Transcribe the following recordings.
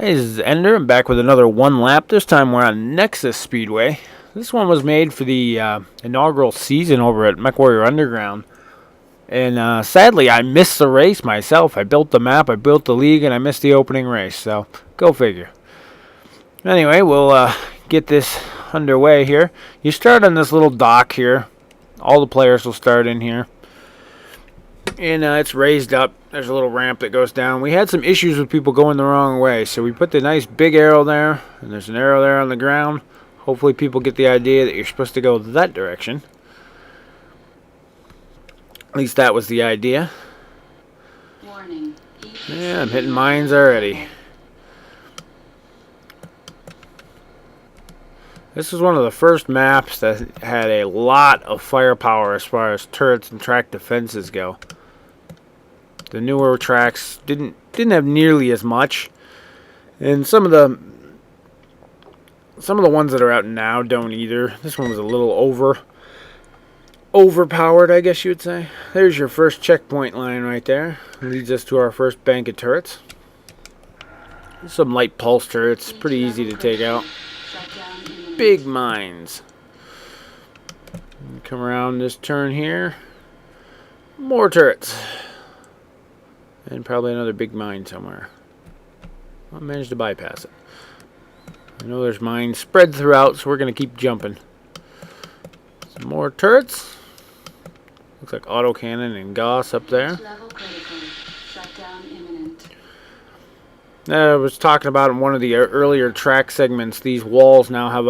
Hey, this is Ender. I'm back with another one lap. This time we're on Nexus Speedway. This one was made for the inaugural season over at Mechwarrior Underground. And sadly, I missed the race myself. I built the map, I built the league, and I missed the opening race. So, go figure. Anyway, we'll get this underway here. You start on this little dock here. All the players will start in here. And it's raised up. There's a little ramp that goes down. We had some issues with people going the wrong way, so we put the nice big arrow there, and there's an arrow there on the ground. Hopefully people get the idea that you're supposed to go that direction. At least that was the idea. Warning. Yeah, I'm hitting mines already. This is one of the first maps that had a lot of firepower as far as turrets and track defenses go. The newer tracks didn't have nearly as much, and some of the ones that are out now don't either. This one was a little overpowered, I guess you would say. There's your first checkpoint line right there. Leads us to our first bank of turrets. Some light pulse turrets, pretty easy to take out. Big mines. Come around this turn here. More turrets. And probably another big mine somewhere. I managed to bypass it. I know there's mines spread throughout, so we're going to keep jumping. Some more turrets. Looks like autocannon and Gauss up there. I was talking about in one of the earlier track segments, these walls now have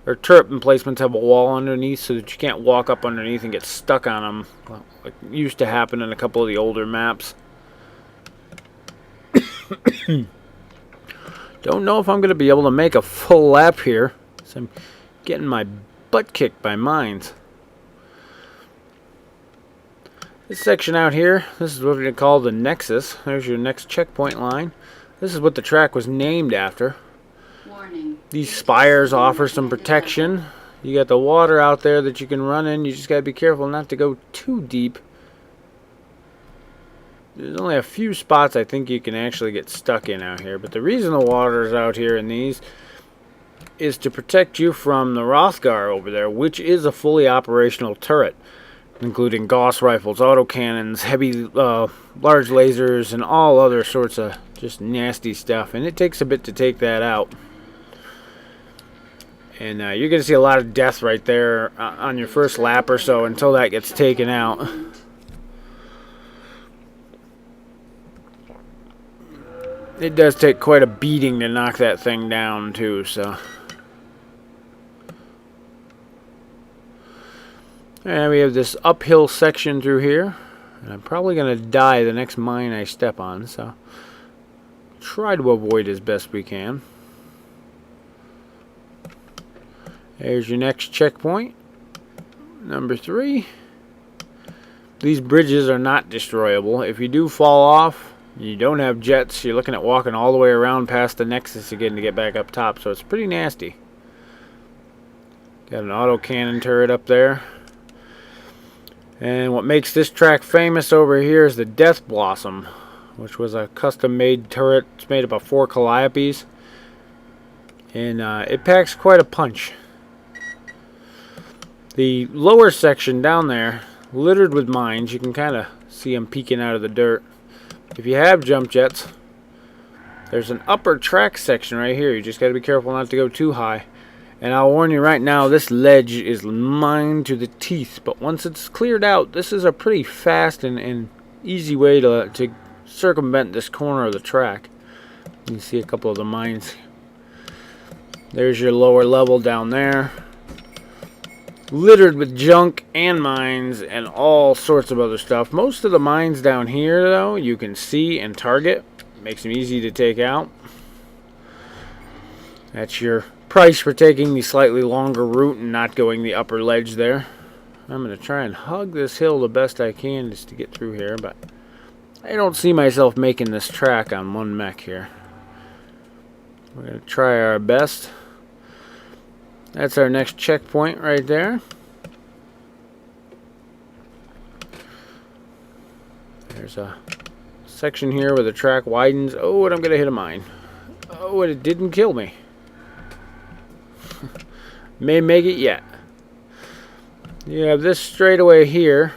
or turret emplacements have a wall underneath so that you can't walk up underneath and get stuck on them. Like used to happen in a couple of the older maps. Don't know if I'm going to be able to make a full lap here. So I'm getting my butt kicked by mines. This section out here, this is what we call the Nexus. There's your next checkpoint line. This is what the track was named after. Warning. These spires offer some protection. You got the water out there that you can run in. You just got to be careful not to go too deep. There's only a few spots I think you can actually get stuck in out here. But the reason the water is out here in these is to protect you from the Rothgar over there, which is a fully operational turret, including Gauss rifles, autocannons, heavy, large lasers, and all other sorts of just nasty stuff. And it takes a bit to take that out. And you're going to see a lot of death right there on your first lap or so until that gets taken out. It does take quite a beating to knock that thing down too, so. And we have this uphill section through here. And I'm probably going to die the next mine I step on, so try to avoid as best we can. There's your next checkpoint. Number 3. These bridges are not destroyable. If you do fall off, you don't have jets, you're looking at walking all the way around past the Nexus again to get back up top, so it's pretty nasty. Got an autocannon turret up there. And what makes this track famous over here is the Death Blossom, which was a custom-made turret. It's made up of 4 Calliopes. And it packs quite a punch. The lower section down there, littered with mines. You can kind of see them peeking out of the dirt. If you have jump jets, there's an upper track section right here. You just got to be careful not to go too high. And I'll warn you right now, this ledge is mined to the teeth. But once it's cleared out, this is a pretty fast and easy way to circumvent this corner of the track. You can see a couple of the mines. There's your lower level down there. Littered with junk and mines and all sorts of other stuff. Most of the mines down here, though, you can see and target. Makes them easy to take out. That's your price for taking the slightly longer route and not going the upper ledge there. I'm going to try and hug this hill the best I can just to get through here, but I don't see myself making this track on one mech here. We're going to try our best. That's our next checkpoint right there. There's a section here where the track widens. Oh, and I'm going to hit a mine. Oh, and it didn't kill me. May make it yet. You have this straightaway here,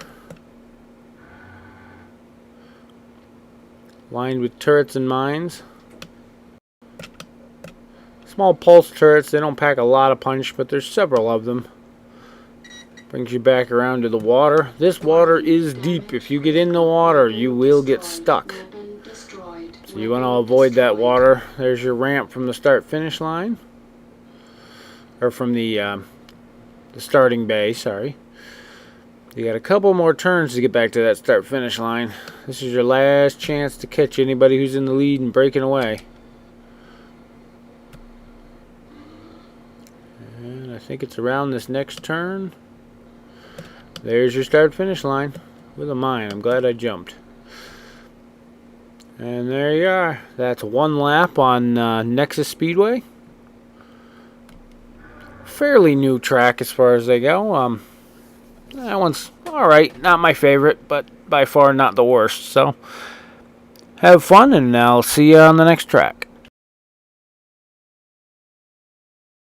lined with turrets and mines. Small pulse turrets, they don't pack a lot of punch, but there's several of them. Brings you back around to the water. This water is deep. If you get in the water, you will get stuck. So you want to avoid that water. There's your ramp from the start-finish line. Or from the starting bay, sorry. You got a couple more turns to get back to that start-finish line. This is your last chance to catch anybody who's in the lead and breaking away. And I think it's around this next turn. There's your start-finish line with a mine. I'm glad I jumped. And there you are. That's one lap on Nexus Speedway. Fairly new track as far as they go. That one's alright. Not my favorite, but by far not the worst. So, have fun, and I'll see you on the next track.